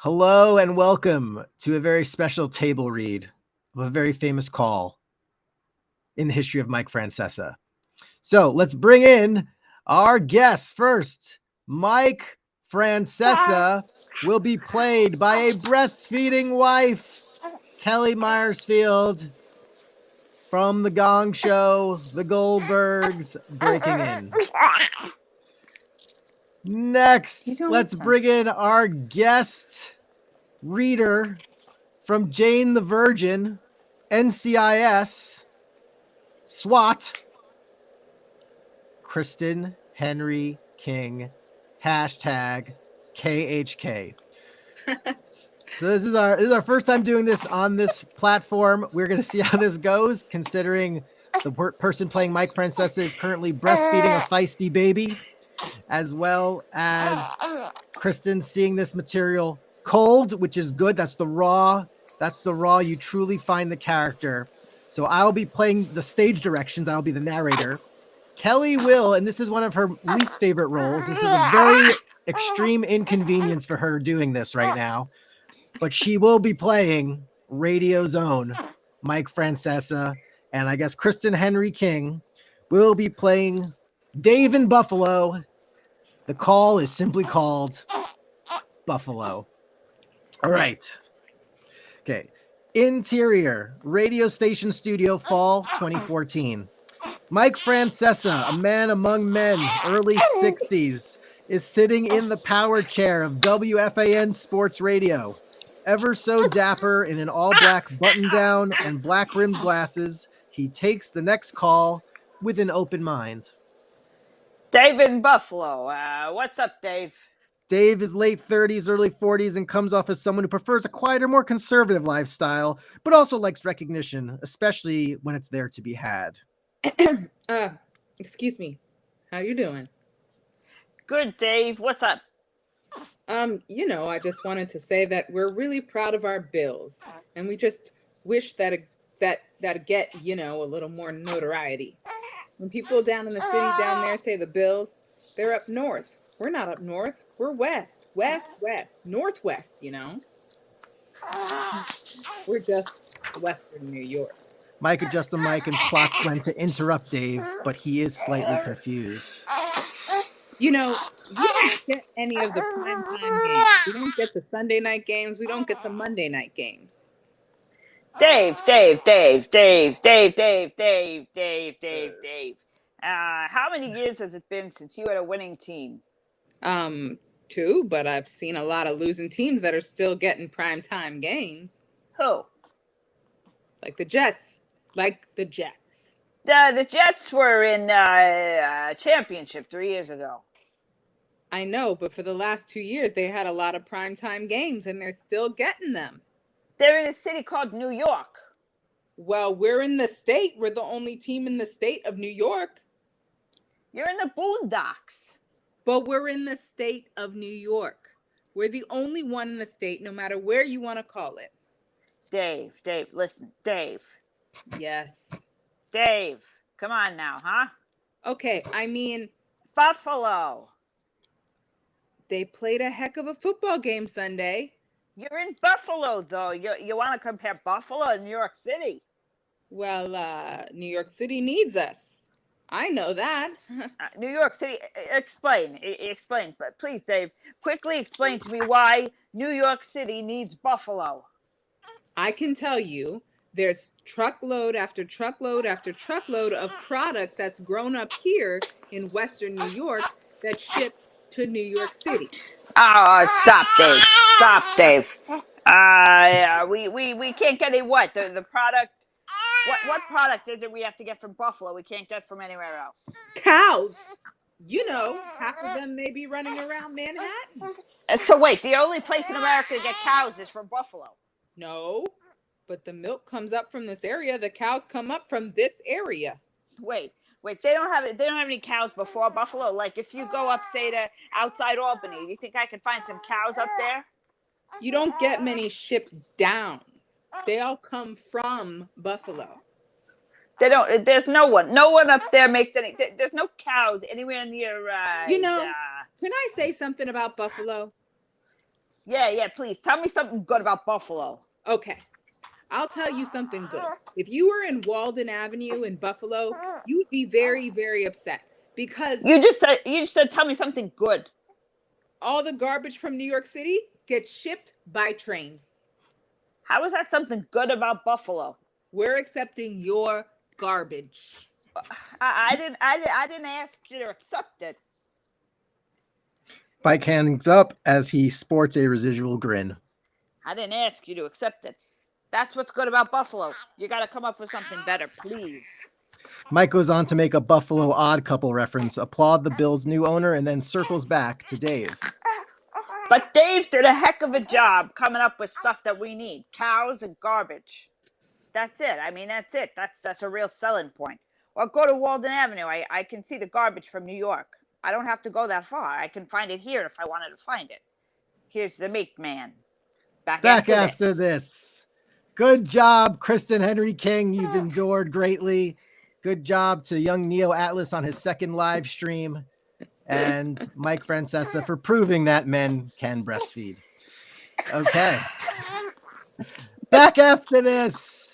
Hello and welcome to a very special table read of a very famous call in the history of Mike Francesa. So let's bring in our guest first. Mike Francesa will be played by a breastfeeding wife, Kelly Meyersfield, from the Gong Show, the Goldbergs, breaking in. Next, let's bring in our guest reader from Jane the Virgin, NCIS, S.W.A.T, Kristen Henry King, hashtag KHK. So this is our first time doing this on this platform. We're going to see how this goes, considering the person playing Mike Francesa is currently breastfeeding a feisty baby, as well as Kristen seeing this material cold, which is good. That's the raw. You truly find the character. So I'll be playing the stage directions. I'll be the narrator. Kelly will, and this is one of her least favorite roles. This is a very extreme inconvenience for her doing this right now. But she will be playing Radio's own Mike Francesa. And I guess Kristen Henry King will be playing Dave in Buffalo. The call is simply called Buffalo. All right. Okay. Interior, radio station studio, fall 2014. Mike Francesa, a man among men, early 60s, is sitting in the power chair of WFAN Sports Radio. Ever so dapper in an all-black button-down and black-rimmed glasses, he takes the next call with an open mind. Dave in Buffalo. What's up, Dave? Dave is late 30s, early 40s, and comes off as someone who prefers a quieter, more conservative lifestyle, but also likes recognition, especially when it's there to be had. Excuse me. How you doing? Good, Dave. What's up? I just wanted to say that we're really proud of our Bills, and we just wish that get, a little more notoriety. When people down in the city down there say the Bills, they're up north. We're not up north. We're west, northwest, We're just Western New York. Mike adjusts the mic and plots when to interrupt Dave, but he is slightly confused. You don't get any of the primetime games. We don't get the Sunday night games. We don't get the Monday night games. Dave. How many years has it been since you had a winning team? 2, but I've seen a lot of losing teams that are still getting primetime games. Who? Like the Jets. The Jets were in championship 3 years ago. I know, but for the last 2 years, they had a lot of primetime games, and they're still getting them. They're in a city called New York. Well, we're in the state. We're the only team in the state of New York. You're in the boondocks. But we're in the state of New York. We're the only one in the state, no matter where you want to call it. Dave, listen, Dave. Yes. Dave, come on now, huh? Okay, Buffalo. They played a heck of a football game Sunday. You're in Buffalo, though. You want to compare Buffalo and New York City? Well, New York City needs us. I know that. New York City, explain. But please, Dave, quickly explain to me why New York City needs Buffalo. I can tell you there's truckload after truckload after truckload of product that's grown up here in Western New York that shipped to New York City. Oh, stop, Dave. We can't get what? The product. What product is it we have to get from Buffalo we can't get from anywhere else? Cows. Half of them may be running around Manhattan. So wait, the only place in America to get cows is from Buffalo. No, but the milk comes up from this area. The cows come up from this area. Wait. They don't have any cows before Buffalo. Like if you go up, say, to outside Albany, do you think I could find some cows up there? You don't get many shipped down. They all come from Buffalo. They don't. There's no one up there makes any. There's no cows anywhere near. Can I say something about Buffalo? Yeah, please. Tell me something good about Buffalo. Okay. I'll tell you something good. If you were in Walden Avenue in Buffalo, you would be very, very upset because You just said tell me something good. all the garbage from New York City gets shipped by train. How is that something good about Buffalo? We're accepting your garbage. I didn't ask you to accept it. Mike hands up as he sports a residual grin. I didn't ask you to accept it. That's what's good about Buffalo. You got to come up with something better, please. Mike goes on to make a Buffalo Odd Couple reference, applaud the Bills' new owner, and then circles back to Dave. But Dave did a heck of a job coming up with stuff that we need. Cows and garbage. That's it. I mean, that's it. That's a real selling point. Or go to Walden Avenue. I can see the garbage from New York. I don't have to go that far. I can find it here if I wanted to find it. Here's the Meat Man. Back after this. Good job, Kristen Henry King. You've endured greatly. Good job to young Neo Atlas on his second live stream. And Mike Francesa for proving that men can breastfeed. Okay. Back after this.